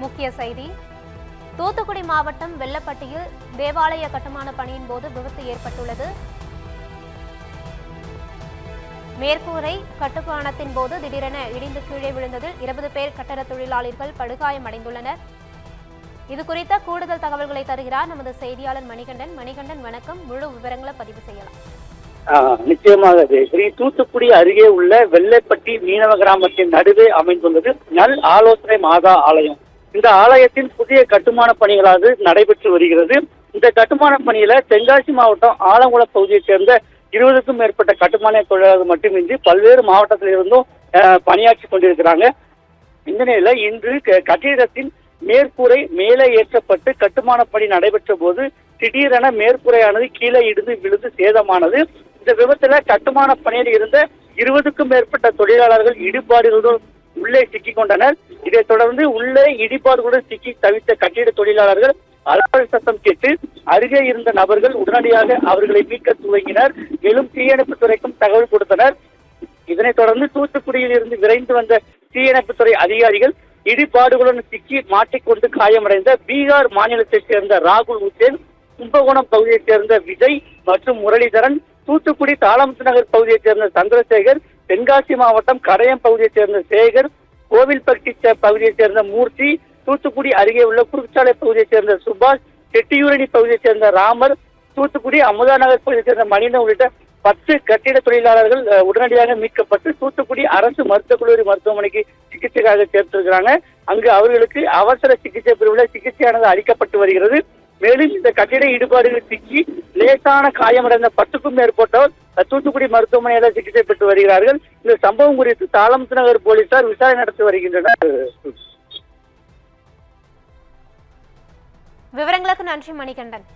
முக்கிய செய்தி. தூத்துக்குடி மாவட்டம் வெள்ளப்பட்டியில் தேவாலய கட்டுமான பணியின் போது விபத்து ஏற்பட்டுள்ளது. மேற்கூரை கட்டுமானத்தின் போது திடீரென இடிந்து கீழே விழுந்ததில் 20 பேர் கட்டட தொழிலாளர்கள் படுகாயமடைந்துள்ளனர். இது குறித்த கூடுதல் தகவல்களை தருகிறார் நமது செய்தியாளர் மணிகண்டன். மணிகண்டன், வணக்கம். முழு விவரங்களை பதிவு செய்யலாம். நிச்சயமாக ஸ்ரீ தூத்துக்குடி அருகே உள்ள வெள்ளைப்பட்டி மீனவ கிராமத்தின் நடுவே அமைந்துள்ளது நல் ஆலோசனை மாதா ஆலயம். இந்த ஆலயத்தின் புதிய கட்டுமான பணிகளாக நடைபெற்று வருகிறது. இந்த கட்டுமான பணியில தென்காசி மாவட்டம் ஆலங்குளம் பகுதியைச் சேர்ந்த 20க்கும் மேற்பட்ட கட்டுமான தொழிலாளர்கள் மட்டுமின்றி பல்வேறு மாவட்டத்திலிருந்தும் பணியாற்றி கொண்டிருக்கிறாங்க. இந்த நிலையில இன்று கட்டிடத்தின் மேற்கூரை மேலே ஏற்றப்பட்டு கட்டுமான பணி நடைபெற்ற போது திடீரென மேற்கூரையானது கீழே இடிந்து விழுந்து சேதமானது. இந்த விபத்துல கட்டுமான பணியில் இருந்த 20க்கும் மேற்பட்ட தொழிலாளர்கள் இடிபாடுகளுடன் உள்ளே சிக்கிக் கொண்டனர். இதைத் தொடர்ந்து உள்ளே இடிபாடுகளுடன் சிக்கி தவித்த கட்டிட தொழிலாளர்கள் அலறல் சத்தம் கேட்டு அருகே இருந்த நபர்கள் உடனடியாக அவர்களை மீட்க துவங்கினர். மேலும் தீயணைப்புத் துறைக்கும் தகவல் கொடுத்தனர். இதனைத் தொடர்ந்து தூத்துக்குடியில் இருந்து விரைந்து வந்த தீயணைப்புத்துறை அதிகாரிகள் இடிபாடுகளுடன் சிக்கி மாட்டிக்கொண்டு காயமடைந்த பீகார் மாநிலத்தைச் சேர்ந்த ராகுல் உசேன், கும்பகோணம் பகுதியைச் சேர்ந்த விஜய் மற்றும் முரளிதரன், தூத்துக்குடி தாளமுத்து நகர் பகுதியைச் சேர்ந்த சந்திரசேகர், தென்காசி மாவட்டம் கடையம் பகுதியைச் சேர்ந்த சேகர், கோவில்பட்டி பகுதியைச் சேர்ந்த மூர்த்தி, தூத்துக்குடி அருகே உள்ள குறுச்சாலை பகுதியைச் சேர்ந்த சுபாஷ், செட்டியூரணி பகுதியைச் சேர்ந்த ராமர், தூத்துக்குடி அமுதா நகர் பகுதியைச் சேர்ந்த மணிகண்டன் உள்ளிட்ட 10 கட்டிட தொழிலாளர்கள் உடனடியாக மீட்கப்பட்டு தூத்துக்குடி அரசு மருத்துவக் கல்லூரி மருத்துவமனைக்கு சிகிச்சைக்காக சேர்த்திருக்கிறாங்க. அங்கு அவர்களுக்கு அவசர சிகிச்சை பிரிவில் சிகிச்சையானது அளிக்கப்பட்டு வருகிறது. மேலும் இந்த கட்டிட ஈடுபாடுகள் சிக்கி லேசான காயமடைந்த 10க்கும் மேற்பட்டோர் தூத்துக்குடி மருத்துவமனையில சிகிச்சை பெற்று வருகிறார்கள். இந்த சம்பவம் குறித்து தாளமுத்து நகர் போலீசார் விசாரணை நடத்தி வருகின்றனர். விவரங்களுக்கு நன்றி மணிகண்டன்.